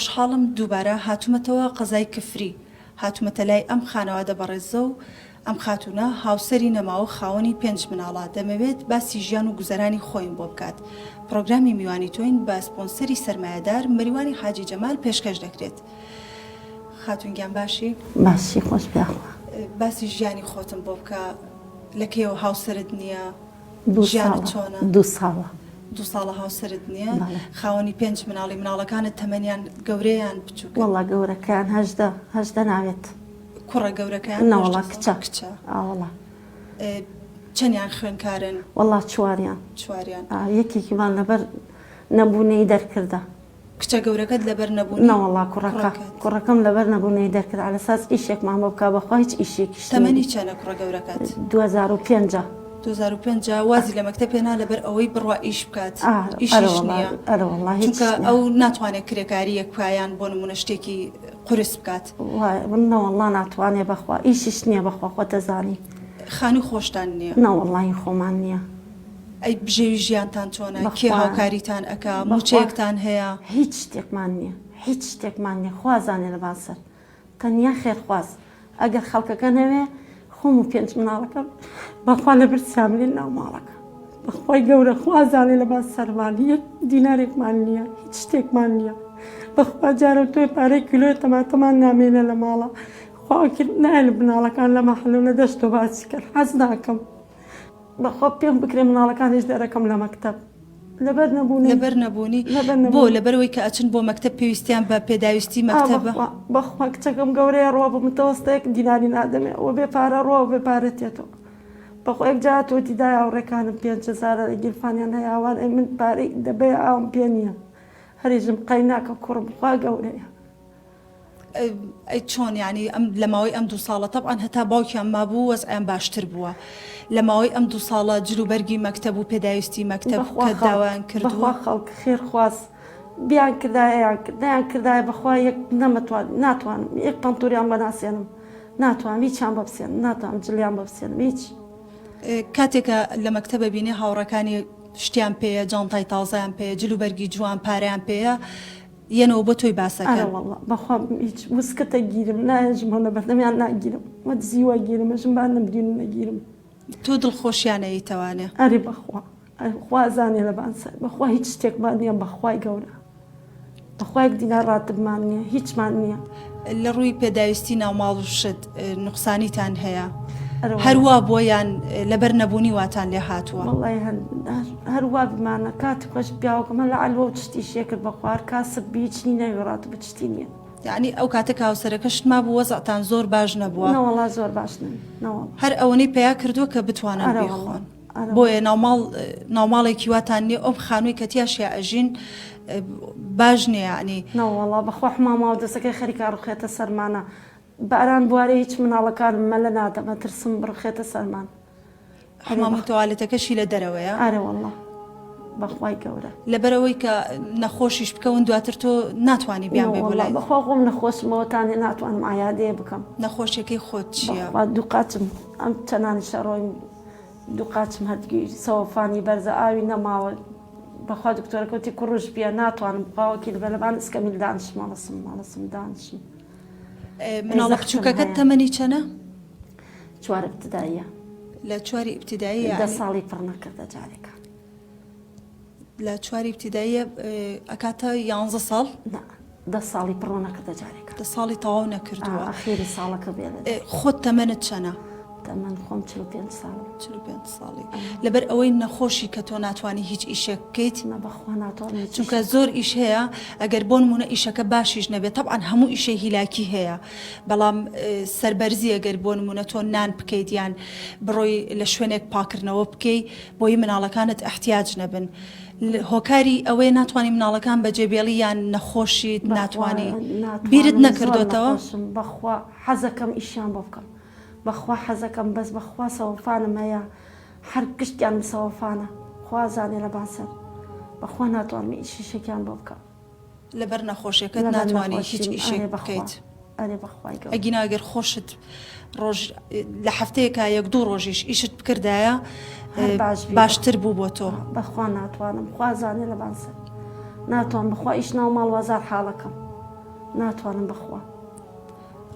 خۆشحاڵم دووبارە هاتوومەتەوە قەزای کفری هاتوومەتە لای ئەم خانەوادە بەڕێزە و ئەم خاتونە هاوسەری نەماوە خاوەنی 5 مناڵە دەمەوێت باسی ژیان و گوزەرانی خۆیان بۆ بکات. پرۆگرامی میوانی تۆین بە سپۆنسەری سەرمایەدار مریوانی حاجی جەمال پێشکەش دەکرێت. خاتونگیان باشی؟ باشی خۆش بێخوا. باسی ژیانی خۆتم بۆ بکە لە کێوە هاوسەرت نییە؟ ژیانت چۆنە؟ 2 ساڵە. 2 ساڵە هاوسەرت نییە؟ خاوەنی 5 مناڵی مناڵەکانت تەمەنیان گەورەیان بچووکە؟ وەڵا گەورەکەیان هەژدە ناوێت. کوڕە گەورەکەیان؟ نەوەڵا کچە. ئاوەڵا. چەندیان خوێنکارن؟ وەڵا چواریان. یەکێکیمان لەبەر نەبوونەی دەرکردە. کچە گەورەکەت لەبەر نەبوونی؟ نەوەڵا کوڕەکەم لەبەر نەبوونەی دەرکرد على ئەساس ئیشێکمان بۆ بکا بەخوا هیچ ئیشێکیش. تەمەنی چەندە کوڕە گەورەکەت؟ 2005. 2005 وازی لە مەکتەب پێنا لەبەر ئەوەی بڕوا ئیش بکات. ئیشیش نییە. چونکە ئەو ناتوانێت کرێکاری یەکپایان بۆ نمونە شتێکی قورس بکات. نەوەڵا ناتوانێ بەخوا ئیشیش نییە بەخوا خۆ دەزانی. خانوو خۆشتان نییە؟ نەوەڵڵی خۆمان نییە. ئەی بژێوی ژیانتان چۆنە؟ کێ هاوکاریتان ئەکا؟ موچەیەکتان هەیە؟ هیچ شتێکمان نییە. هیچ شتێکمان نییە. خوازانێ لە باسەر تەنیا خێرخواز. ئەگەر خەڵکەکە نەوێ خۆم و 5 مناڵەکەم بەخوا لە برسیاملێن ناو ماڵەکە. بەخوای گەورە خوازانێ لە باس سەرمان یەک دینارێکمان نییە. هیچ شتێکمان نییە. بەخوا جارە تۆی پارەی کیلۆی تەماتەمان نامێنە لە ماڵە. خواکرد نایە لە مناڵەکان لە مەحەلە لە دەشت و باسی کرد. حەز ناکەم. بەخوا پێم بکرێ مناڵەکانیش دەرەکەم لە مەکتەب. لەبەر نەبوونی بۆ لەبەرەوەی کە ئەچن بۆ مەکتەب پێویستیان بە پێداویستی مەکتەبە؟ بەخوا کچەکەم گەورەیە ڕۆ بمتەوەستەیەک دیناری نادەمێ ئەوە بێ پارە ڕۆ بێ پارەتێتەوە. بەخوا یەک جا تۆتی دای هاوڕێکانم 5,000 گیرفانیان هەیەوان من پارەی دەبێ ئاوم پێ نییە. هەریژم قەی ناکە کوڕم خوا گەورەیە. ئەی چۆن یعنی لە ماوەی ئەم 2 ساڵە تەبعاً هەتا باوکیان مابوو وەزعیان باشتر بووە. لە ماوەی ئەم 2 ساڵە جلوبەرگی مەکتەب و پێداویستی مەکتەب کە داوایان کردووە؟ بەخوا خەڵک خێرخواست بیان کردایان کردایە بەخوا یەک ناتوانم یەک پەنتوریان بەناسیێنم. ناتوانم هیچیان بەبسێنم. ناتوانم جلیان بەبسێنم هیچ. کاتێکە لە مەکتەبە بینێ هاوڕەکانی شتیان پێیە، جانتای تازایان پێیە، جلوبەرگی جوان پارەیان پێیە، یەنەوە بۆ تۆی باسەکە؟ بەخوا هیچ وسکەتە گیرم نایژمە لە بەردەمیان ناگیرم. وە دزیوە گیرم ژم بان نەبرین و نەگیرم. تۆ دڵخۆشیانەی تەوانێ؟ ئەرێ بەخوا خوازانێ لە بانسەر بەخوا هیچ شتێکمان نییە. بەخوای گەورە بەخوایەک دینا ڕاتبمان نییە هیچمان نییە. لە ڕووی پێداویستی ناوماڵ و شت نوقسانیتان هەیە؟ هەروە بۆیان لەبەر نەبوونی واتان لێ هاتووە؟ وەڵی هەروە بمانە کاتی خۆش پیاوەکەمە لە عەلوە و چشتی شێکرد بەخوار کاسب بیچنی نەوێڕات و بچتی نییە. یعنی ئەو کاتێک هاوسەرەکە شتما بوو وەزعتان زۆر باش نەبووە؟ نەوەڵا زۆر باش نەوە. هەر ئەوەی پێیا کردووە کە بتوانن بخۆن. بۆیە ناوماڵێکی واتان نییە ئەم خانووی کەتیاشیا ئەژین باش نییە ینی؟ نەوەڵا بەخوا حماما و دەسەکەی خەریکا ڕوخێتە سەرمانە. باران بوارێ هیچ مناڵەکانم مەلە نادەمە ترسم بڕخێتە سەرمان. حمامی تۆالێتەکەشی لە دەرەوەیە؟ ئارە وەڵا بەخوای گەورە. لەبەرەوەی کە نەخۆشیش بکەون دواتر تۆ ناتوانانی بیان بێ بۆ لای؟ بەخوا خۆم نەخۆشمەوەتانێ ناتوانم ئایادەیە بکەم. نەخۆشیەکەی خۆت چییە؟ دوو قاچم ئەم چەنانی شەڕۆیم دوو قاچم هەرگی سەوەفانی بەرزە ئاوی نەماوە. بەخوا دکتۆرەکەوتی کوڕژ بیە ناتوانم بقاوەکی لەبەرەبان ئسکەمیل دانشم ماڵەسم دانشم. مناڵە بچووکەکەت تەمەنی چەنە؟ 4 ابتدائیە. لە 4 ئیبتیدایی؟ 10 ساڵی پڕ نەکردە جارێکە. لە 4 ئیبتیداییە ئەکاتە 11 ساڵ؟ 10 ساڵی پڕ نەکردە جارێکە. 10 ساڵی تەواو نەکردووە. ئەخیری ساڵەکە بێت. خۆت تەمەنت چەنە؟ تەمەن خۆم 45 ساڵ. 45 ساڵی. لەبەر ئەوەی نەخۆشی کە تۆ ناتوانانی هیچ ئیشێک بکەیت؟ بەخوا ناتوانم. چونکە زۆر ئیش هەیە ئەگەر بۆ نمونە ئیشەکە باشیش نەبێت تەبعاً هەموو ئیشەی هیلاکی هەیە، بەڵام سەربەرزی ئەگەر بۆ نمونە تۆ نان بکەیت یان بڕۆی لە شوێنێک پاکردنەوە بکەی بۆی مناڵەکانت احتیاج نەبن. هۆکاری ئەوەی ناتوانانی مناڵەکان بەجێبێڵی یان نەخۆشیت ناتوانی بیرت نەکردوێتەوە؟ بەخوا حەزەکەم ئیشیان بۆ بکەم. بەخوا حەزەکەم بەس بەخوا سەوەفانم هەیە هەر گشتیان سەوەفانە. خوازانێ لە باسەر بەخوا ناتوانم ئیشێکیان بۆ بکەم. لەبەر نەخۆشیەکەت ناتوانانی هیچ ئیشێک بکەیت. ئەگینا ئەگەر خۆشت ڕۆژ لە هەفتەیەکە 1-2 ڕۆژیش ئیشت بکردایە باشتر بوو بۆ تۆ. بەخوا ناتوانم خوازانێ لە باسەر ناتوان بخوا ئیش ناو ماڵ وەزار حاڵەکەم. ناتوانم بەخوا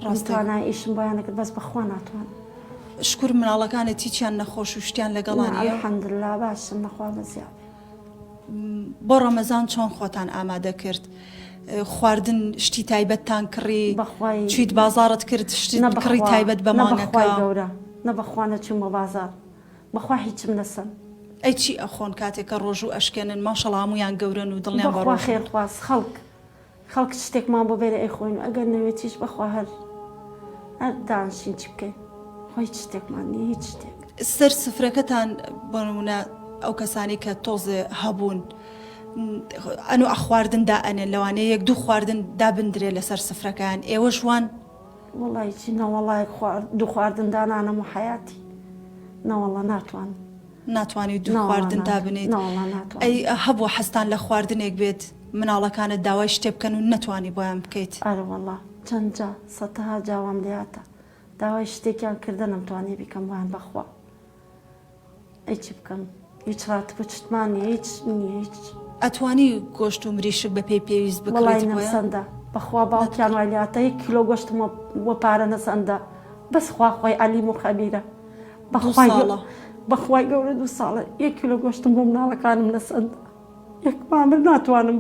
ڕاستە توانای ئیشم بۆیان نەکرد بەس بەخوا ناتوانم شکر مناڵەکانت هیچیان نەخۆش و شتیان لەگەڵانە الحەمدلله باشم نەخوا بەزیاد بۆ ڕەمەزان چۆن خۆتان ئامادە کرد خواردن شتی تایبەتتان کڕی بەخوای چیت بازارت کرد شتی کڕی تایبەت بە مانگەکە گەورە نە بەخوا نەچووم بە بازار بەخوا هیچم نەسم ئەی چی ئەخۆن کاتێککە ڕۆژ و ئەشکێنن ماشەڵ هەمویان گەورن و دڵیان بەخوا خێرخواست خەڵک شتێکمان بۆ بێرە ئەیخۆین و ئەگەر نەوێتیش بەخوا هەر دانشین چی بکەین هیچ شتێکمان نیە هیچ شتێک سەر سفرەکەتان بۆ نمونە ئەو کەسانی کە تۆزێ هەبوون ئەنو ئەخواردندا ئەنێن لەوانەیە یەک دوو خواردن دابدرێ لەسەر سفرەکان ئێوە ژوان وڵی چی نەوەڵای دوو خواردندانانم و حیاتی نەوەڵە ناتوان ناتوانانی دوو خواردن دابنێت ئەی هەبوو حەستان لە خواردنێک بێت مناڵەکانت داوای شتێ بکەن و نەتوانی بۆیان بکەیت ئەرەوەڵا چەندجا سەتەها جاوام لاتە داوای شتێکیان کردە نەمتوانێ بیکەم وان بەخوا ئەی چی بکەم هیچ ڕات بچتمانی هیچ نییە هیچ ئەتوانی گۆشت و مریشک بە پێی پێویست بکڵی نەسەندە بەخوا باوکیان وایلاتە 1 کیلۆ گۆشتم وە پارە نەسەندە بەس خوا خۆی عەلیم و خەبیرە بەخوای گەورە 2 ساڵە 1 کیلۆ گۆشتم بۆ مناڵەکانم نەسەندە یەک مامر ناتوانم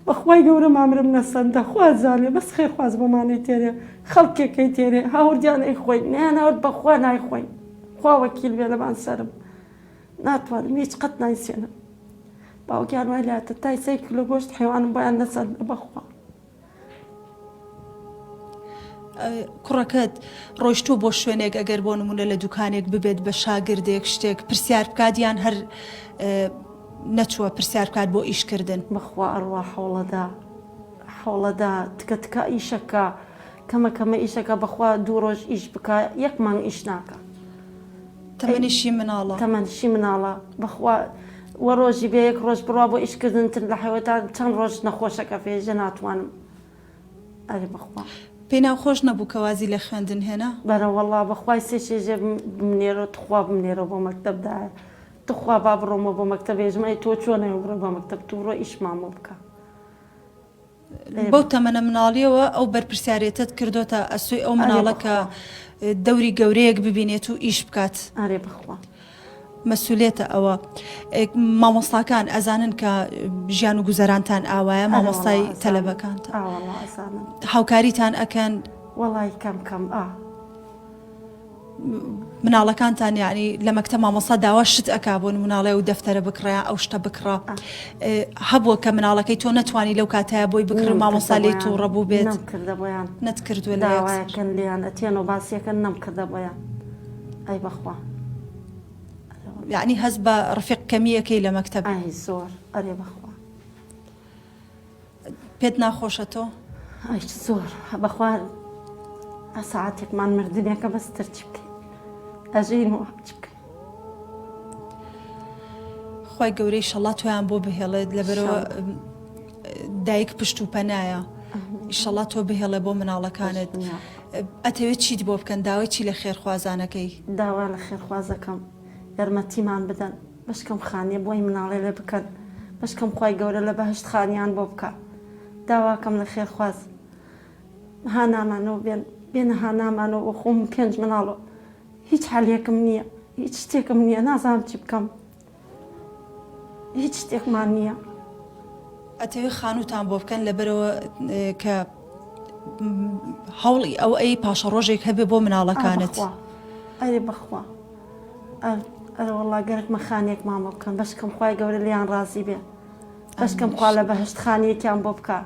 بەخوای گەورە مامرم نەسەندە خوا زانێ بەس خێرخواز بۆمانەی تێرێ خەڵکێکەی تێرێ هاوردیان ئەیخۆی نیان بەخوا نایخۆین خوا وەکیل بێ لەمان سەرم ناتوانم هیچ قەت نایسێنم باوکیان وای لاتە تای 3 کیلۆ گۆشت حیوانم بۆیان نەسەندە بەخوا کوڕەکەت ڕۆیشتوو بۆ شوێنێک ئەگەر بۆ نمونە لە دوکانێک ببێت بە شاگردێک شتێک پرسیار بکاتیان هەر نەچووە پرسیار بکات بۆ ئیشکردن بەخوا ئەڕوا حوڵەدا تکە ئیشەکە کەمە ئیشەکە بەخوا 2 ڕۆژ ئیش بکە 1 مانگ ئیش ناکە تەمەنیشی مناڵە تەمەنیشی مناڵە بەخوا وە ڕۆژی بێ 1 ڕۆژ بڕوا بۆ ئیشکردنتر لە حیوەتان چەند ڕۆژ نەخۆشەکە فێژە ناتوانم ئەرێ بەخوا پێی ناوخۆش نەبوو کەوازی لە خوێندن هێنا بەرەوەڵا بەخوای سێشێژێ بمنێرە تخوا بمنێرە بۆ مەکتەبدایە تخوا با بڕۆمە بۆ مەکتەب ێژمەی تۆ چۆنە بڕۆ بۆ مەکتەب تووڕۆ ئیشمامۆ بکە بەو تەمەنە مناڵیەوە ئەو بەرپرسیارێتت کردوتە ئەسوی ئەو مناڵەکە دەوری گەورەیەک ببینێت و ئیش بکات ئارێ بخوا مەسئولێتە ئەوە مامۆستاکان ئەزانن کە ژیان و گوزەرانتان ئاوایە مامۆستای تەلەبەکانتان هاوکاریتان ئەکەن وەڵای کەم مناڵەکانتان یعنی لە مەکتەب مامۆستا داوا شت ئەکا بۆ مناڵێ و دەفتەرە بکڕە ئەو شتە بکڕە هەبووە کە مناڵەکەی تۆ نەتوانی لەو کاتەیە بۆی بکڕ مامۆستا لێ توو ڕەبوو بێت نەمکردە بۆیان نەتکردووە داوایەکەن لیان ئەتێن و باسیەکەن نەمکردە بۆیان ئەی بەخوا یعنی هەز بە ڕفیق کەمیەکەی لە مەکتەب زۆر ئەرێ بەخوا پێت ناخۆشە تۆ ئەی زۆر بەخوا ساعاتێکمان مردنێکە بەستر چ بکەین ئەژین و چ بکەین خی گەورەی شەڵات تۆیان بۆ بهێڵێت لەبەرەوە دایک پشت و پەنایە ئیشەڵات تۆ بهێڵێ بۆ مناڵەکانت ئەتەوێت چیت بۆ بکەن داوای چی لە خێرخوازانەکەی داوا لە خێرخوازەکەم یارمەتیمان بدەن بەشکەم خانیە بۆی مناڵێ لێ بکەن بەشکەم خی گەورە لە بەهشت خانیان بۆ بکە داواکەم لە خێرخواز هانامانەوە بێنە هانامانەوە خۆم 5 مناڵەوە هیچ حالێکم نییە هیچ شتێکم نییە نازانم چی بکەم هیچ شتێکمان نییە ئەتەوێت خانووتان بۆ بکەن لەبەرەوە کە هەوڵی ئەو ئەی پاشە ڕۆژێک هەبێ بۆ مناڵەکانت ئەرێ بەخوا ئەرەوەڵا گەرک مەخانێک مامە بکەن بەشکەم خی گەورە لیان ڕازی بێ بەشکەم خوا لە بەهشت خانیەکیان بۆ بکە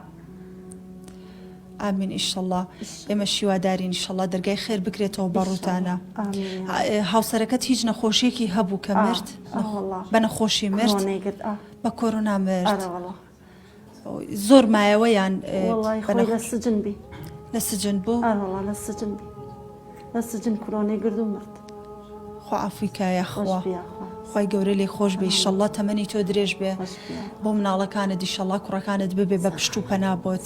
ئامین ئیشەڵڵا ئێمە شیوادارین ئیشەڵڵا دەرگای خێر بکرێتەوە بەڕووتانە هاوسەرەکەت هیچ نەخۆشیەکی هەبوو کە مرد بە نەخۆشی مرد بە کۆرۆنا مرد زۆر مایەوەیان لە سجن بی لە سجن بوو لە سجن بی لە سجن کۆرۆنەی گرد و مرد خوا ئەفریکایە خوا خی گەورە لێ خۆش بێ ئیشەڵڵا تەمەنی تۆ درێژ بێ بۆ مناڵەکانت ئیشەڵڵا کوڕەکانت ببێ بە پشت و پەنا بۆت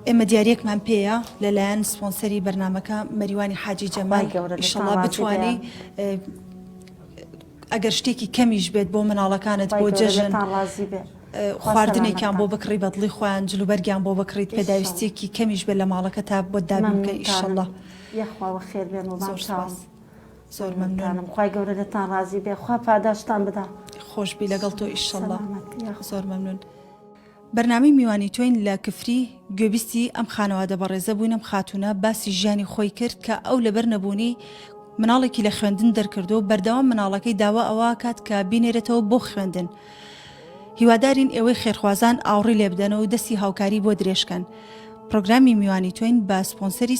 ئێمە دیارێکمان پێەیە لەلایەن سپۆنسەری بەرنمەکە مەریوانی حاجی جەمال ئیشەڵڵا بتوانێ ئەگەر شتێکی کەمیش بێت بۆ مناڵەکانت بۆ جەژن خواردنێکیان بۆ بکڕی بەدڵی خۆیان جلوبەرگیان بۆ بکڕیت پێداویستێکی کەمیش بێت لە ماڵەکە تا بۆ دابین بکە ئیشەڵڵا یەخواوە خێر بێن و زۆر مەمنونم خی گەورە لەتان ڕازی بێ خوا پاداشتان بدا خۆشبی لەگەڵ تۆ ئیشەڵڵا زۆر مەمنون. بەرنامەی میوانی تۆین لە کفری گوێبیستی ئەم خانەوادە بەڕێزە بووینم خاتونە باسی ژیانی خۆی کرد کە ئەو لەبەر نەبوونی مناڵێکی لە خوێندن دەرکردو و بەردەوام مناڵەکەی داوا ئەوە کات کە بینێرێتەوە بۆ خوێندن. هیوادارین ئێوەی خێرخوازان ئاوڕی لێ بدەنەوە و دەستی هاوکاری بۆ درێژکەن. پرۆگرامی میوانی تۆین بە سپۆنسەری